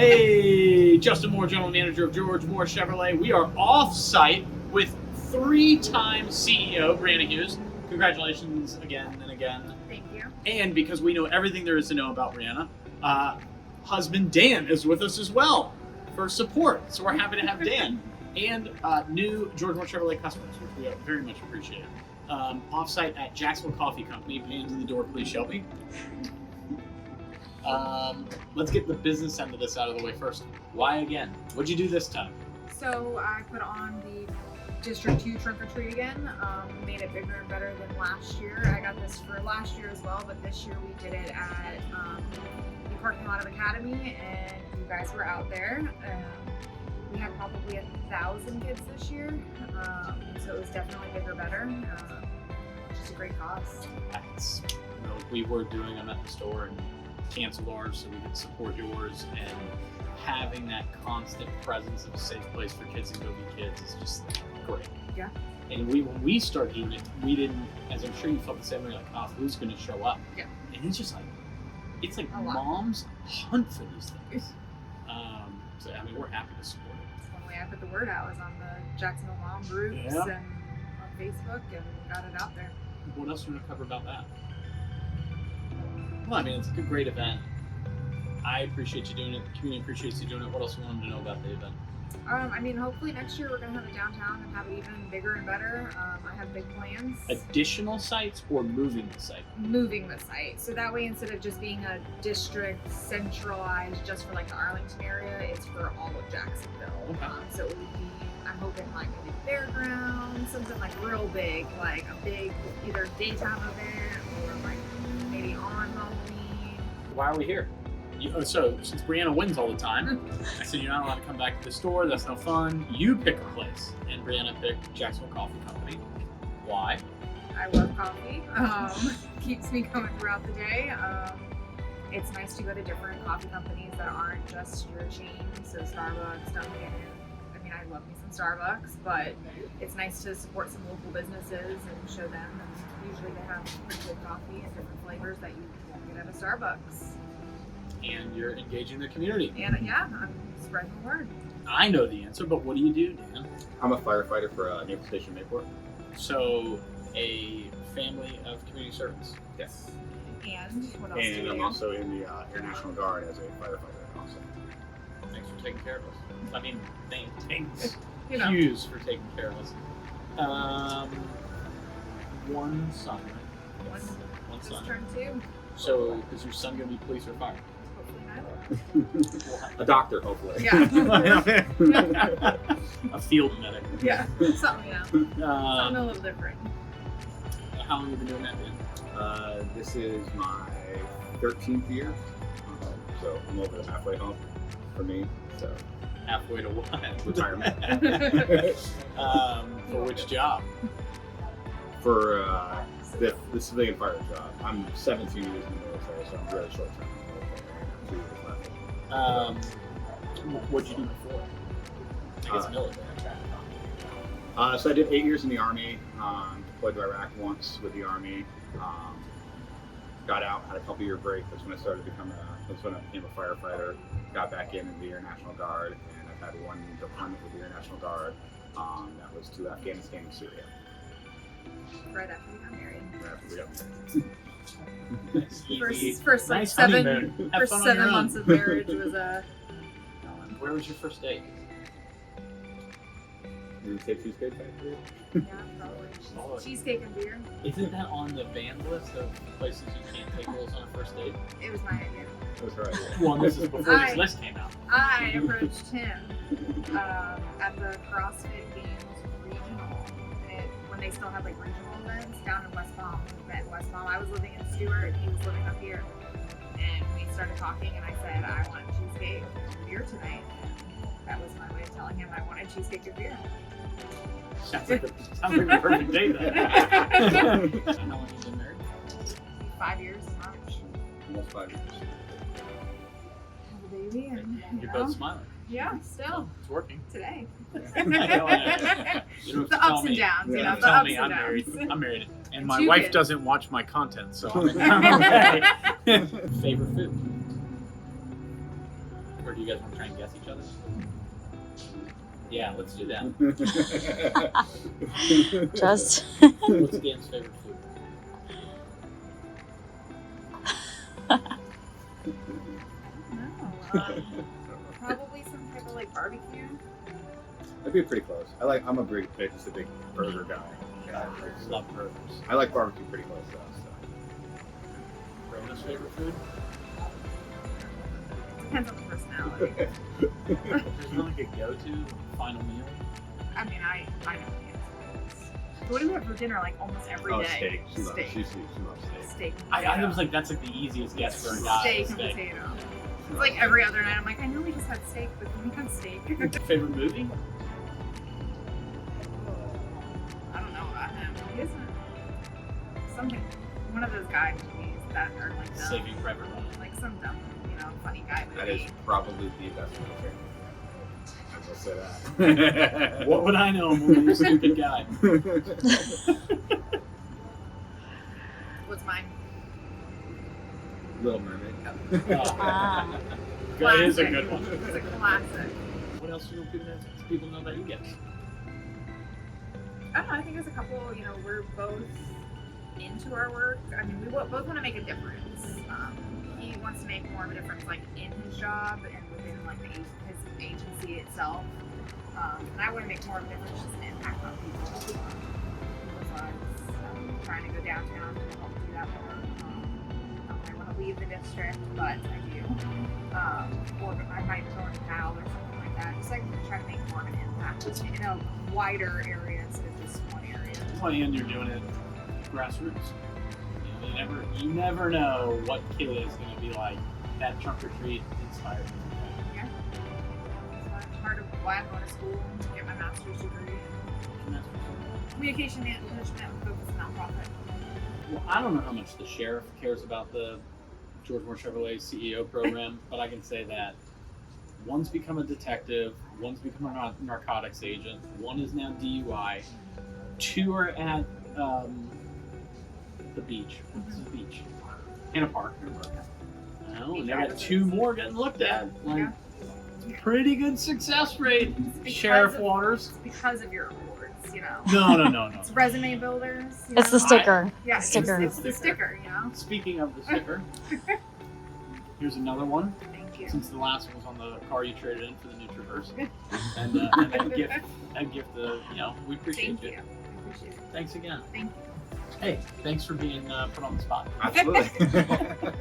Hey, Justin Moore, General Manager of George Moore Chevrolet. We are off-site with three-time CEO, Brianna Hughes. Congratulations again and again. Thank you. And because we know everything there is to know about Brianna, husband Dan is with us as well for support. So we're happy to have Dan and new George Moore Chevrolet customers, which we very much appreciate. Off-site at Jacksonville Coffee Company. Hands in the door, please, Shelby. Let's get the business end of this out of the way first. Why again? What'd you do this time? So I put on the District 2 Trunk or Treat again. Made it bigger and better than last year. I got this for last year as well, but this year we did it at the parking lot of Academy, and you guys were out there. We had probably 1,000 kids this year, so it was definitely bigger, better. Just a great cause. We were doing them at the store and canceled ours so we could support yours, and having that constant presence of a safe place for kids and go be kids is just great. Yeah. And when we started doing it, we didn't, as I'm sure you felt the same way, like, oh, who's going to show up? Yeah. And it's just like, it's like A lot. moms hunt for these things. So, I mean, we're happy to support it. That's one way I put the word out, was on the Jacksonville Mom groups and on Facebook, and got it out there. What else do you want to cover about that? Well, I mean, it's a great event. I appreciate you doing it. The community appreciates you doing it. What else do you want them to know about the event? I mean, hopefully next year we're going to have it downtown and have it even bigger and better. I have big plans. Additional sites or moving the site? Moving the site. So that way, instead of just being a district centralized just for like the Arlington area, it's for all of Jacksonville. Okay. So it would be, I'm hoping like maybe fairground, something like real big, like a big either daytime event or like maybe on Halloween. Why are we here? So, since Brianna wins all the time, I said you're not allowed to come back to the store. That's no fun. You pick a place. And Brianna picked Jacksonville Coffee Company. Why? I love coffee. Keeps me coming throughout the day. It's nice to go to different coffee companies that aren't just your chain. So Starbucks, Dunkin'. I mean, I love me some Starbucks, but it's nice to support some local businesses and show them. And usually they have pretty good coffee and different flavors that you won't get at a Starbucks. And you're engaging the community. And yeah, I'm spreading the word. I know the answer, but what do you do, Dan? I'm a firefighter for Naval Station Mayport. So, a family of community service. Yes. And what else do And you I'm do? also in the Air National Guard as a firefighter also. Thanks for taking care of us. I mean, thanks. You know. Hughes for taking care of us. One son, right? One Just son. turned 2. So, is your son going to be police or fire? Hopefully neither. A doctor, hopefully. Yeah. A field medic. Yeah. Something, yeah. Something a little different. How long have you been doing that, Dan? This is my 13th year, so I'm over the halfway home for me. So Halfway to what? retirement. For which job? For the civilian fire job. I'm 17 years in the military, so I'm really short term. 2 years left. What'd you do before? I guess military. So I did 8 years in the Army, deployed to Iraq once with the Army, got out, had a couple year break. That's when I started to that's when I became a firefighter, got back in the Air National Guard, and I've had one deployment with the Air National Guard. That was to Afghanistan and Syria. Right after we got married. Right after we got married. First like Nice 7 honeymoon. Have first fun on your 7 own. months of marriage was a Where was your first date? Did you say Cheesecake Factory? yeah, probably cheesecake and beer. Isn't that on the banned list of places you can't take girls on a first date? It was my idea. That was her idea. Well, this is before this list came out. I approached him at the CrossFit Games regional, when they still had like regional events down in West Palm. We met in West Palm. I was living in Stewart, and he was living up here. And we started talking, and I said, I want cheesecake and beer tonight. And that was my way of telling him I wanted cheesecake and beer. Sounds like the perfect date then. How long have you been married? 5 years in March. Almost 5 years. Have a baby, and You're both smiling. yeah, still It's working. today. You don't have to The tell ups me. and downs, Yeah. you know, the Tell ups me and I'm downs. married. I'm married. And my 2 wife kids. doesn't watch my content, so I'm okay. Favorite food? or do you guys want to try and guess each other? Yeah, let's do that. Just. What's Dan's favorite food? No. Probably some type of like barbecue. That'd be pretty close. I'm a just a big burger guy. Love burgers. I like barbecue pretty close though. Rona's favorite food? Depends on the personality. There's not like a go-to final meal. I mean, I know the answer. What do we have for dinner like almost every Oh, day? steak. She loves Steak. she loves steak. Steak. I was like, that's like the easiest guess for a guy. Steak and potato. It's like every other night. I'm like, I know we just had steak, but can we have steak? Favorite movie? I don't know about him. He isn't something. One of those guy movies that are like dumb, Saving Private Ryan. like some dumb, funny guy movie. That is probably the best military. I will say that. What would I know? I'm a stupid guy. What's mine? Little Mermaid. Ah. That is a good one. It's a classic. What else do people know about you guys? I don't know. I think there's a couple. We're both into our work. I mean, we both want to make a difference. He wants to make more of a difference, like in his job and within like his agency itself. And I want to make more of a difference, just an impact on people's lives. I'm trying to go downtown to help do that more. I want to leave the district, but I do. Or I might go in PAL or something like that. Just like try to make more of an impact in a wider area instead of just one area. And you're doing it grassroots. You never know what kid is going to be like. That trunk or treat inspired me. Yeah. So that's part of why I'm going to school to get my master's degree in communication management with focus on nonprofit. Well, I don't know how much the sheriff cares about the George Moore Chevrolet CEO program, but I can say that one's become a detective, one's become a narcotics agent, one is now DUI, two are at the beach. What's the beach? In a park. Oh, and they got two more getting looked at. Like, pretty good success rate, Sheriff Waters. It's because of your awards, No. It's resume builders. It's the sticker. Yeah, The sticker. It's the sticker, Speaking of the sticker, here's another one. Thank you. Since the last one was on the car you traded in for the new Traverse, and a gift. We appreciate Thank you. you. I appreciate it. Thanks again. Thank you. Hey, thanks for being put on the spot. Absolutely.